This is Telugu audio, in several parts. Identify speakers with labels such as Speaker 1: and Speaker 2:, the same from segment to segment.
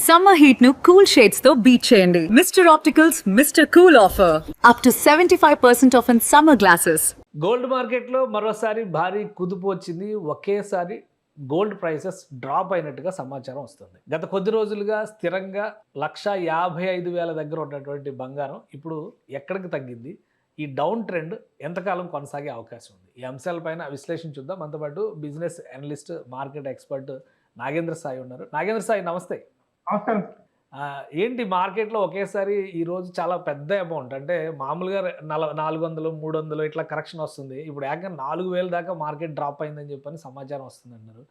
Speaker 1: సమ్మర్ హీట్ ను కూల్ షేడ్స్ తో బీట్ చేయండి. Mister opticals mister cool offer up to 75% of in summer glasses.
Speaker 2: Gold మార్కెట్లో మరోసారి భారీ కుదుపు వచ్చింది. ఒకేసారి గోల్డ్ ప్రైసెస్ డ్రాప్ అయినట్టుగా సమాచారం వస్తుంది. గత కొద్ది రోజులుగా స్థిరంగా 1,55,000 దగ్గర ఉన్నటువంటి బంగారం ఇప్పుడు ఎక్కడికి తగ్గింది, ఈ డౌన్ ట్రెండ్ ఎంతకాలం కొనసాగే అవకాశం ఉంది, ఈ అంశాలపైన విశ్లేషించుద్దాం. మనతో పాటు business analyst, market expert Nagendra Sai ఉన్నారు. నాగేంద్ర సాయి, నమస్తే. ఏంటి మార్కెట్లో ఒకేసారి ఈరోజు చాలా పెద్ద అమౌంట్, అంటే మామూలుగా 400, 300 ఇట్లా కరెక్షన్ వస్తుంది. ఇప్పుడు ఏకంగా 4,000 దాకా మార్కెట్ డ్రాప్ అయిందని చెప్పని సమాచారం వస్తుంది అంటున్నారు.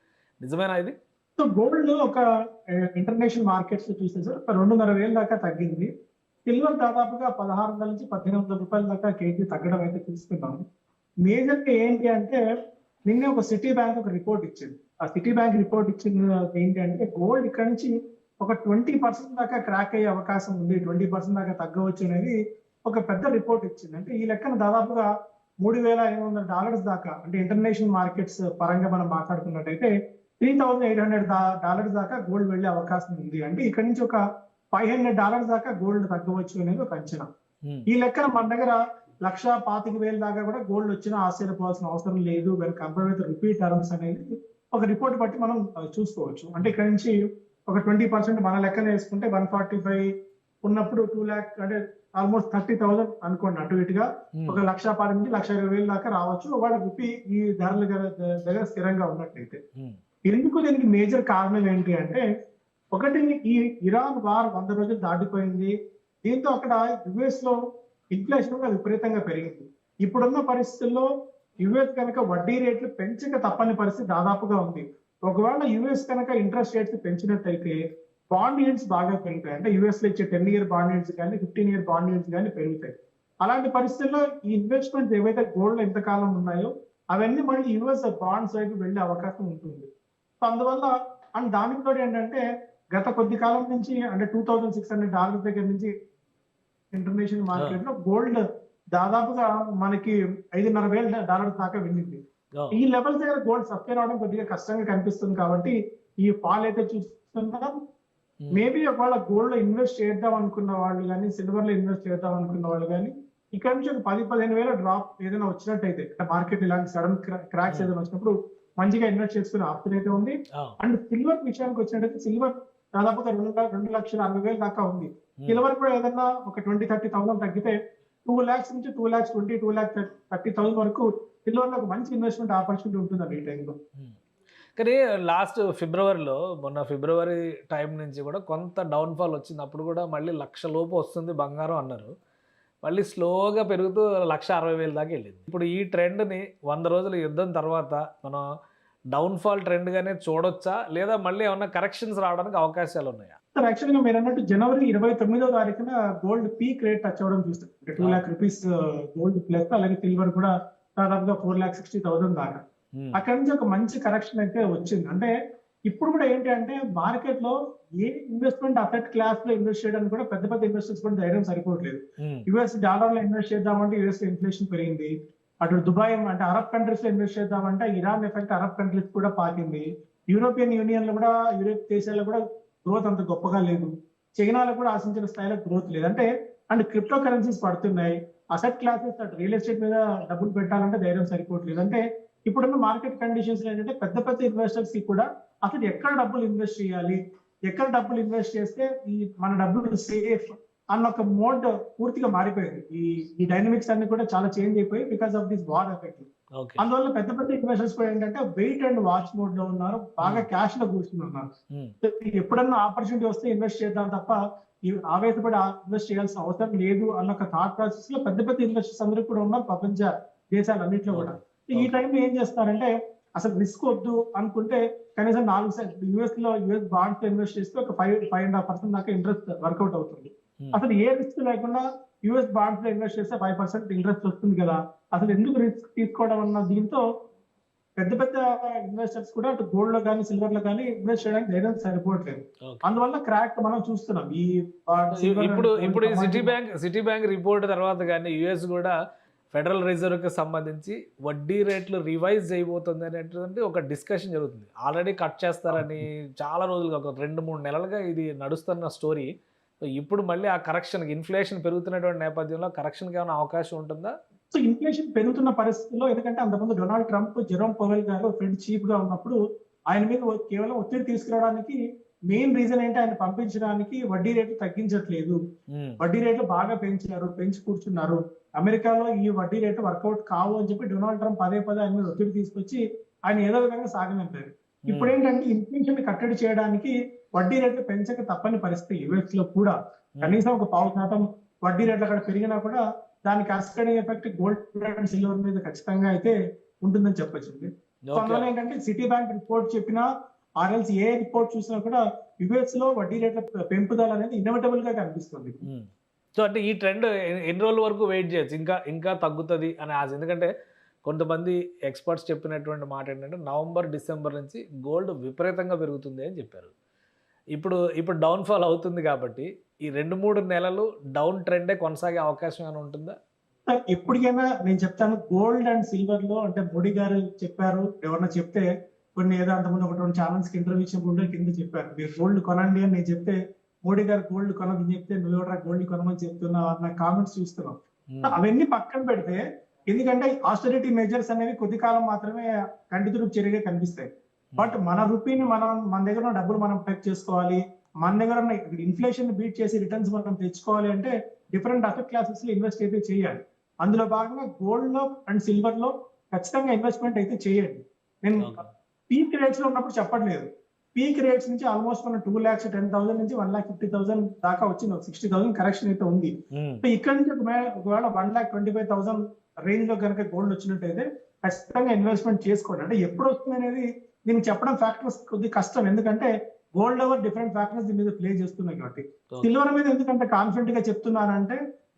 Speaker 2: నిజమేనా ఇది?
Speaker 3: సో గోల్డ్ ఒక ఇంటర్నేషనల్ మార్కెట్స్ చూస్తే సార్ 2,500 దాకా తగ్గింది. సిల్వర్ దాదాపుగా 1,600 నుంచి 1,800 రూపాయల దాకా కేజీ తగ్గడం అయితే చూస్తున్నాము. మేజర్గా ఏంటి అంటే నిన్నే ఒక సిటీ బ్యాంక్ ఒక రిపోర్ట్ ఇచ్చింది. ఆ సిటీ బ్యాంక్ రిపోర్ట్ ఇచ్చింది ఏంటి అంటే గోల్డ్ ఇక్కడ నుంచి ఒక 20% దాకా క్రాక్ అయ్యే అవకాశం ఉంది, 20% దాకా తగ్గవచ్చు అనేది ఒక పెద్ద రిపోర్ట్ ఇచ్చింది. అంటే ఈ లెక్కన దాదాపుగా $3,500 దాకా, అంటే ఇంటర్నేషనల్ మార్కెట్స్ పరంగా మనం మాట్లాడుకున్నట్టయితే $3,800 దాకా గోల్డ్ వెళ్లే అవకాశం ఉంది. అంటే ఇక్కడ నుంచి ఒక $500 దాకా గోల్డ్ తగ్గవచ్చు అనేది ఒక అంచనా. ఈ లెక్కన మన దగ్గర 1,25,000 దాకా కూడా గోల్డ్ వచ్చినా ఆశ్చర్యపోవాల్సిన అవసరం లేదు. When compare with repeat terms అనేది ఒక రిపోర్ట్ బట్టి మనం చూసుకోవచ్చు. అంటే ఇక్కడ నుంచి ఒక 20% మన లెక్కన వేసుకుంటే 145 ఉన్నప్పుడు 2 lakh, అంటే ఆల్మోస్ట్ 30,000 అనుకోండి అటు ఇటుగా, ఒక 1,10,000 నుంచి 1,20,000 దాకా రావచ్చు ఒకవేళ రూపీ ఈ ధరల దగ్గర స్థిరంగా ఉన్నట్లయితే. ఎందుకు దీనికి మేజర్ కారణం ఏంటి అంటే, ఒకటి ఈ ఇరాన్ వార్ 100 రోజులు దాటిపోయింది. దీంతో అక్కడ యుఎస్ లో ఇన్ఫ్లేషన్ విపరీతంగా పెరిగింది. ఇప్పుడున్న పరిస్థితుల్లో యుఎస్ కనుక వడ్డీ రేట్లు పెంచక తప్పని పరిస్థితి దాదాపుగా ఉంది. ఒకవేళ యుఎస్ కనుక ఇంట్రెస్ట్ రేట్స్ పెంచినట్టయితే బాండ్ ఈల్డ్స్ బాగా పెరుగుతాయి. అంటే యుఎస్ లో ఇచ్చే 10-year బాండ్ ఈల్డ్స్ కానీ 15-year బాండ్ ఈల్డ్స్ కానీ పెరుగుతాయి. అలాంటి పరిస్థితుల్లో ఈ ఇన్వెస్ట్మెంట్స్ ఏవైతే గోల్డ్ ఎంతకాలం ఉన్నాయో అవన్నీ మళ్ళీ యుఎస్ బాండ్స్ వైపు వెళ్లే అవకాశం ఉంటుంది. సో అందువల్ల అండ్ దానికి తోడు ఏంటంటే గత కొద్ది కాలం నుంచి, అంటే $2,600 దగ్గర నుంచి ఇంటర్నేషనల్ మార్కెట్ లో గోల్డ్ దాదాపుగా మనకి $5,500 దాకా వెళ్ళింది. ఈ లెవెల్స్ దగ్గర గోల్డ్ సస్టైన్ అవడం కొద్దిగా కష్టంగా కనిపిస్తుంది. కాబట్టి ఈ ఫాల్ అయితే చూస్తున్నాం. మేబీ ఒకవేళ గోల్డ్ లో ఇన్వెస్ట్ చేద్దాం అనుకున్న వాళ్ళు కానీ, సిల్వర్ లో ఇన్వెస్ట్ చేద్దాం అనుకున్న వాళ్ళు కానీ ఇక్కడ నుంచి ఒక 10,000-15,000 డ్రాప్ ఏదైనా వచ్చినట్టయితే, మార్కెట్ ఇలాంటి సడన్ క్రాక్స్ ఏదైనా వచ్చినప్పుడు మంచిగా ఇన్వెస్ట్ చేసుకునే ఆప్షన్ అయితే ఉంది. అండ్ సిల్వర్ విషయానికి వచ్చినట్టయితే సిల్వర్ దాదాపుగా 2,60,000 దాకా ఉంది. సిల్వర్ కూడా ఏదైనా ఒక 20,000-30,000 తగ్గితే 2 lakhs నుంచి 2,20,000, 2,30,000 వరకు సిల్వర్ లో ఒక మంచి ఇన్వెస్ట్మెంట్ ఆపర్చునిటీ ఉంటుందండి ఈ టైంలో.
Speaker 2: కానీ లాస్ట్ ఫిబ్రవరిలో, మొన్న ఫిబ్రవరి టైం నుంచి కూడా కొంత డౌన్ఫాల్ వచ్చింది. అప్పుడు కూడా మళ్ళీ 1,00,000 లోపు వస్తుంది బంగారం అన్నారు. మళ్ళీ స్లోగా పెరుగుతూ 1,60,000 దాకా వెళ్ళింది. ఇప్పుడు ఈ ట్రెండ్ని 100 రోజుల యుద్ధం తర్వాత మనం డౌన్ఫాల్ ట్రెండ్గానే చూడొచ్చా, లేదా మళ్ళీ ఏమన్నా కరెక్షన్స్ రావడానికి అవకాశాలు ఉన్నాయా?
Speaker 3: సార్ యాక్చువల్గా మీరు అన్నట్టు జనవరి 29వ తారీఖున గోల్డ్ పీక్ రేట్ టచ్ అవ్వడం చూస్తాం. అంటే 2 lakh rupees గోల్డ్ ప్లస్, అలాగే సిల్వర్ కూడా దాదాపుగా 4,60,000 దాకా. అక్కడ నుంచి ఒక మంచి కరెక్షన్ అయితే వచ్చింది. అంటే ఇప్పుడు కూడా ఏంటి అంటే మార్కెట్ లో ఏ ఇన్వెస్ట్మెంట్ అసెట్ క్లాస్ లో ఇన్వెస్ట్ చేయడానికి కూడా పెద్ద పెద్ద ఇన్వెస్టర్స్ కూడా ధైర్యం సరిపోవట్లేదు. యుఎస్ డాలర్ లో ఇన్వెస్ట్ చేద్దామంటే యుఎస్ ఇన్ఫ్లేషన్ పెరిగింది. అటు దుబాయ్, అంటే అరబ్ కంట్రీస్ లో ఇన్వెస్ట్ చేద్దామంటే ఇరాన్ ఎఫెక్ట్ అరబ్ కంట్రీస్ కూడా పాకింది. యూరోపియన్ యూనియన్ లో కూడా, యూరోప్ దేశాల్లో కూడా గ్రోత్ అంత గొప్పగా లేదు. చైనాలో కూడా ఆశించిన స్థాయిలో గ్రోత్ లేదు. అంటే అండ్ క్రిప్టో కరెన్సీస్ పడుతున్నాయి. అసెట్ క్లాసెస్, అటు రియల్ ఎస్టేట్ మీద డబ్బులు పెట్టాలంటే ధైర్యం సరిపోవట్లేదు. అంటే ఇప్పుడున్న మార్కెట్ కండిషన్స్ ఏంటంటే పెద్ద పెద్ద ఇన్వెస్టర్స్ కి కూడా అసలు ఎక్కడ డబ్బులు ఇన్వెస్ట్ చేయాలి, ఎక్కడ డబ్బులు ఇన్వెస్ట్ చేస్తే ఈ మన డబ్బులు సేఫ్ అన్న ఒక మోడ్ పూర్తిగా మారిపోయింది. ఈ డైనమిక్స్ అన్ని కూడా చాలా చేంజ్ అయిపోయి because of this war effect. అందువల్ల పెద్ద పెద్ద ఇన్వెస్టర్స్ కూడా ఏంటంటే వెయిట్ అండ్ వాచ్ మోడ్ లో ఉన్నారు, బాగా క్యాష్ లో కూర్చున్నారు. ఎప్పుడన్నా ఆపర్చునిటీ వస్తే ఇన్వెస్ట్ చేద్దాం తప్ప ఆవేశపడి ఇన్వెస్ట్ చేయాల్సిన అవసరం లేదు అన్న ఒక థాట్ ప్రాసెస్ లో పెద్ద పెద్ద ఇన్వెస్టర్స్ అందరూ కూడా ఉన్నారు ప్రపంచ దేశాలన్నింటిలో కూడా. ఈ టైంలో ఏం చేస్తారంటే అసలు రిస్క్ వద్దు అనుకుంటే కనీసం 4 యుఎస్ బాండ్స్ లో ఇన్వెస్ట్ చేస్తే ఒక 5.5% దాకా ఇంట్రెస్ట్ వర్కౌట్ అవుతుంది. అసలు ఏ రిస్క్ లేకుండా యుఎస్ బాండ్స్ లో ఇన్వెస్ట్ చేస్తే 5% ఇంట్రెస్ట్ వస్తుంది కదా, అసలు ఎందుకు రిస్క్ తీసుకోవడం అన్న దీంతో పెద్ద పెద్ద ఇన్వెస్టర్స్ కూడా అటు గోల్డ్ లో కానీ సిల్వర్ లో కానీ ఇన్వెస్ట్ చేయడానికి ధైర్యం సరిపోవట్లేదు. అందువల్ల క్రాక్ మనం చూస్తున్నాం. ఇప్పుడు
Speaker 2: ఈ సిటీ బ్యాంక్ రిపోర్ట్ తర్వాత కానీ యుఎస్ కూడా ఫెడరల్ రిజర్వ్కి సంబంధించి వడ్డీ రేట్లు రివైజ్ చేయబోతుంది అనేటువంటి ఒక డిస్కషన్ జరుగుతుంది. ఆల్రెడీ కట్ చేస్తారని చాలా రోజులుగా, ఒక 2-3 నెలలుగా ఇది నడుస్తున్న స్టోరీ. సో ఇప్పుడు మళ్ళీ ఆ కరెక్షన్కి, ఇన్ఫ్లేషన్ పెరుగుతున్నటువంటి నేపథ్యంలో కరెక్షన్కి ఏమైనా అవకాశం ఉంటుందా?
Speaker 3: సో ఇన్ఫ్లేషన్ పెరుగుతున్న పరిస్థితుల్లో, ఎందుకంటే అంతకుముందు డొనాల్డ్ ట్రంప్, జెరోమ్ పవెల్ గారు ఫెడ్ చీఫ్ గా ఉన్నప్పుడు ఆయన మీద కేవలం ఒత్తిడి తీసుకురావడానికి మెయిన్ రీజన్ ఏంటి, ఆయన పంపించడానికి వడ్డీ రేట్లు తగ్గించట్లేదు, వడ్డీ రేట్లు బాగా పెంచి కూర్చున్నారు, అమెరికాలో ఈ వడ్డీ రేటు వర్కౌట్ కావు అని చెప్పి డొనాల్డ్ ట్రంప్ పదే ఆయన మీద ఒత్తిడి తీసుకొచ్చి ఆయన ఏదో విధంగా సాగనంపారు. ఇప్పుడు ఏంటంటే ఇన్ఫ్లేషన్ కట్టడి చేయడానికి వడ్డీ రేట్లు పెంచక తప్పని పరిస్థితి. యుఎస్ లో కూడా కనీసం ఒక 0.5% వడ్డీ రేట్లు అక్కడ పెరిగినా కూడా దాని cascading effect gold and silver మీద ఖచ్చితంగా అయితే ఉంటుందని చెప్పొచ్చు. సో అందువల్ల ఏంటంటే సిటీ బ్యాంక్ రిపోర్ట్ చెప్పినా, ఆర్ఎల్స్ ఏ రిపోర్ట్ చూసినా కూడా యుఎస్ లో వడ్డీ రేట్ల పెంపుదల అనేది ఇన్ఎవిటబుల్ గా కనిపిస్తుంది.
Speaker 2: సో అంటే ఈ ట్రెండ్ ఎన్ని రోజుల వరకు వెయిట్ చేయొచ్చు, ఇంకా తగ్గుతుంది అని ఆశ? ఎందుకంటే కొంతమంది ఎక్స్పర్ట్స్ చెప్పినటువంటి మాట ఏంటంటే నవంబర్, డిసెంబర్ నుంచి గోల్డ్ విపరీతంగా పెరుగుతుంది అని చెప్పారు. ఇప్పుడు డౌన్ఫాల్ అవుతుంది కాబట్టి ఈ 2-3 నెలలు డౌన్ ట్రెండే కొనసాగే అవకాశం ఏమైనా ఉంటుందా?
Speaker 3: ఎప్పటికైనా నేను చెప్తాను, గోల్డ్ అండ్ సిల్వర్ లో అంటే మోడీ గారు చెప్పారు, ఎవరన్నా చెప్తే కొన్ని ఏదో అంతకుముందు 1-2 ఛానల్స్ కి ఇంటర్వ్యూ ఇచ్చినప్పుడు కింద చెప్పారు, మీరు గోల్డ్ కొనండి అని నేను చెప్తే మోడీ గారు గోల్డ్ కొనదని చెప్తే నువ్వెవరా గోల్డ్ కొనమని చెప్తున్నావు అన్న కామెంట్స్ చూస్తున్నాం. అవన్నీ పక్కన పెడితే, ఎందుకంటే ఆస్టెరిటీ మెజర్స్ అనేవి కొద్ది కాలం మాత్రమే కంటితుడుపు చర్యగా కనిపిస్తాయి. బట్ మన రూపీని మన దగ్గర ఉన్న డబ్బులు మనం ప్రొటెక్ట్ చేసుకోవాలి, మన దగ్గర ఉన్న ఇన్ఫ్లేషన్ బీట్ చేసి రిటర్న్స్ మనం తెచ్చుకోవాలి అంటే డిఫరెంట్ అసెట్ క్లాసెస్ లో ఇన్వెస్ట్ అయితే చేయాలి. అందులో భాగంగా గోల్డ్ లో అండ్ సిల్వర్ లో ఖచ్చితంగా ఇన్వెస్ట్మెంట్ అయితే చేయండి. నేను పీక్ రేట్స్ లో ఉన్నప్పుడు చెప్పట్లేదు, పీక్ రేట్స్ నుంచి ఆల్మోస్ట్ మనం 2,10,000 నుంచి 1,50,000 దాకా వచ్చింది, 60,000 కరెక్షన్ అయితే ఉంది. ఇక్కడ నుంచి ఒకవేళ 1,25,000 రేంజ్ లో కనుక గోల్డ్ వచ్చినట్టయితే ఖచ్చితంగా ఇన్వెస్ట్మెంట్ చేసుకోండి. అంటే ఎప్పుడు వస్తుంది అనేది దీనికి చెప్పడం ఫ్యాక్టర్స్ కొద్ది కష్టం, ఎందుకంటే గోల్డ్ ఓవర్ డిఫరెంట్ ఫ్యాక్టర్స్ దీని మీద ప్లే చేస్తున్నాయి కాబట్టి. సిల్వర్ మీద ఎందుకంటే కాన్ఫిడెంట్ గా చెప్తున్నారంటే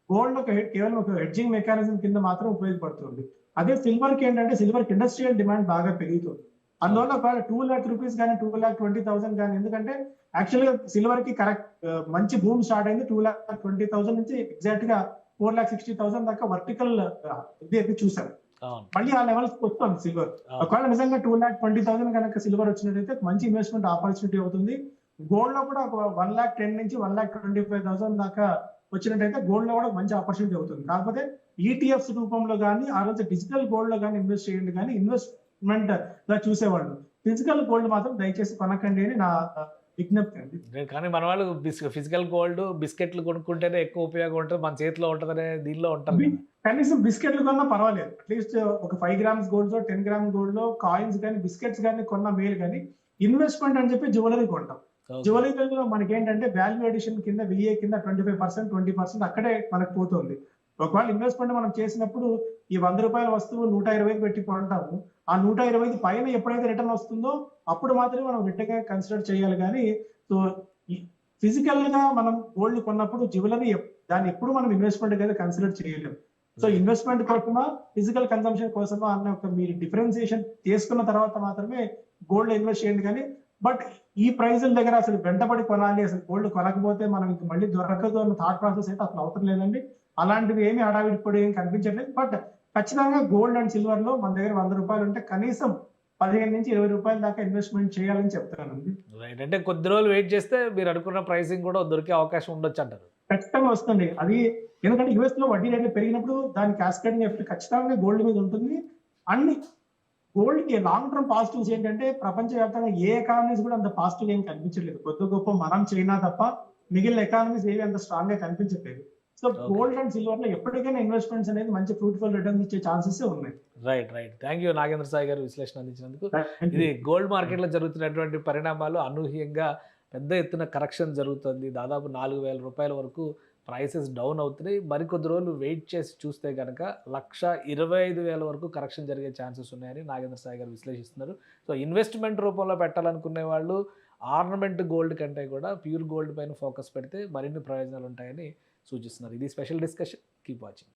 Speaker 3: గోల్డ్ కేవలం ఒక హెడ్జింగ్ మెకానిజం కింద మాత్రం ఉపయోగపడుతుంది. అదే సిల్వర్ కి ఏంటంటే సిల్వర్ కి ఇండస్ట్రియల్ డిమాండ్ బాగా పెరుగుతుంది. అందువల్ల ఒకవేళ 2 lakh rupees కానీ 2,20,000 కానీ, ఎందుకంటే యాక్చువల్ గా సిల్వర్ కి కరెక్ట్ మంచి బూమ్ స్టార్ట్ అయింది 2,20,000 నుంచి ఎగ్జాక్ట్ గా 4,60,000 దాకా వర్టికల్ ఇది అయితే చూసారు. మళ్ళీ ఆ లెవెల్స్ వస్తుంది సిల్వర్. ఒకవేళ నిజంగా 2,20,000 కనుక సిల్వర్ వచ్చినట్టయితే మంచి ఇన్వెస్ట్మెంట్ ఆపర్చునిటీ అవుతుంది. గోల్డ్ లో కూడా ఒక 1,10,000 నుంచి 1,25,000 దాకా వచ్చినట్టయితే గోల్డ్ లో కూడా మంచి ఆపర్చునిటీ అవుతుంది. కాకపోతే ఈటీఎఫ్స్ రూపంలో కానీ, ఆ రోజు డిజిటల్ గోల్డ్ లో కానీ ఇన్వెస్ట్ చేయండి, కానీ ఇన్వెస్ట్మెంట్ గా చూసేవాళ్ళు ఫిజికల్ గోల్డ్ మాత్రం దయచేసి కొనకండి అని నా విజ్ఞప్తి అండి.
Speaker 2: కానీ మన వాళ్ళు ఫిజికల్ గోల్డ్ బిస్కెట్లు కొనుక్కుంటేనే ఎక్కువ ఉపయోగం ఉంటుంది, మన చేతిలో ఉంటుందనే దీనిలో ఉంటారు.
Speaker 3: కనీసం బిస్కెట్లు కొన్నా పర్వాలేదు, అట్లీస్ట్ ఒక 5 grams గోల్డ్ లో 10 grams గోల్డ్ లో కాయిన్స్ కానీ బిస్కెట్స్ కానీ కొన్న మేలు. కానీ ఇన్వెస్ట్మెంట్ అని చెప్పి జ్యువెలరీ కొంటాం. జ్యువెలరీలో మనకి ఏంటంటే వాల్యూ అడిషన్ కింద VA కింద 25%, 20% అక్కడే మనకు పోతుంది. ఒకవేళ ఇన్వెస్ట్మెంట్ మనం చేసినప్పుడు ఈ 100 రూపాయల వస్తువు 120 పెట్టి కొంటాము, ఆ 120 పైన ఎప్పుడైతే రిటర్న్ వస్తుందో అప్పుడు మాత్రమే మనం రిటర్న్ గా కన్సిడర్ చేయాలి. కానీ సో ఫిజికల్ గా మనం గోల్డ్ కొన్నప్పుడు జ్యువెలరీ దాన్ని ఎప్పుడు మనం ఇన్వెస్ట్మెంట్ గా కన్సిడర్ చేయలేము. సో ఇన్వెస్ట్మెంట్ కోసమా ఫిజికల్ కన్సంప్షన్ కోసమా అన్న ఒక మీరు డిఫరెన్సియేషన్ చేసుకున్న తర్వాత మాత్రమే గోల్డ్ ఇన్వెస్ట్ చేయండి. కానీ బట్ ఈ ప్రైజుల దగ్గర అసలు వెంటబడి కొనాలి, అసలు గోల్డ్ కొనకపోతే మనం ఇంక మళ్ళీ దొరకదు అన్న థాట్ ప్రాసెస్ అయితే అసలు అవసరం లేదండి. అలాంటివి ఏమి హడావిడి పడి ఏం కనిపించట్లేదు. బట్ ఖచ్చితంగా గోల్డ్ అండ్ సిల్వర్ లో మన దగ్గర 100 రూపాయలు ఉంటే కనీసం 15 నుంచి 20 రూపాయల దాకా ఇన్వెస్ట్మెంట్ చేయాలని చెప్తానండి.
Speaker 2: రైట్, అంటే కొద్ది రోజులు వెయిట్ చేస్తే మీరు అనుకున్న ప్రైసింగ్ కూడా దొరికే అవకాశం ఉండొచ్చు అంటారు.
Speaker 3: ఖచ్చితంగా వస్తుంది అది, ఎందుకంటే యుఎస్ లో వడ్డీ రేట్లు పెరిగినప్పుడు దాని క్యాస్కేడింగ్ ఎఫెక్ట్ ఖచ్చితంగా గోల్డ్ మీద ఉంటుంది. అన్ని గోల్డ్ కి లాంగ్ టర్మ్ పాజిటివ్స్ ఏంటంటే ప్రపంచవ్యాప్తంగా ఏ ఎకానమీస్ కూడా అంత పాజిటివ్ ఏం కనిపించట్లేదు. కొద్ది గొప్ప మనం చైనా తప్ప మిగిలిన ఎకానమీస్ ఏవి అంత స్ట్రాంగ్ గా కనిపించట్లేదు. సో గోల్డ్ అండ్ సిల్వర్ లో ఎప్పటికైనా ఇన్వెస్ట్మెంట్స్ అనేది మంచి ఫ్రూట్ఫుల్ రిటర్న్స్ ఇచ్చే ఛాన్సెస్ ఉన్నాయి.
Speaker 2: Right. Thank you Nagendra Sai గారు విశ్లేషణ అందించినందుకు. ఇది గోల్డ్ మార్కెట్ లో జరుగుతున్నటువంటి పరిణామాలు, అనూహ్యంగా పెద్ద ఎత్తున కరెక్షన్ జరుగుతుంది. దాదాపు 4,000 రూపాయల వరకు ప్రైసెస్ డౌన్ అవుతున్నాయి. మరికొద్ది రోజులు వెయిట్ చేసి చూస్తే కనుక 1,25,000 వరకు కరెక్షన్ జరిగే ఛాన్సెస్ ఉన్నాయని నాగేంద్ర సాయి గారు విశ్లేషిస్తున్నారు. సో ఇన్వెస్ట్మెంట్ రూపంలో పెట్టాలనుకునే వాళ్ళు ఆర్నమెంట్ గోల్డ్ కంటే కూడా ప్యూర్ గోల్డ్ పైన ఫోకస్ పెడితే మరిన్ని ప్రయోజనాలు ఉంటాయని సూచిస్తున్నారు. ఇది స్పెషల్ డిస్కషన్. Keep watching.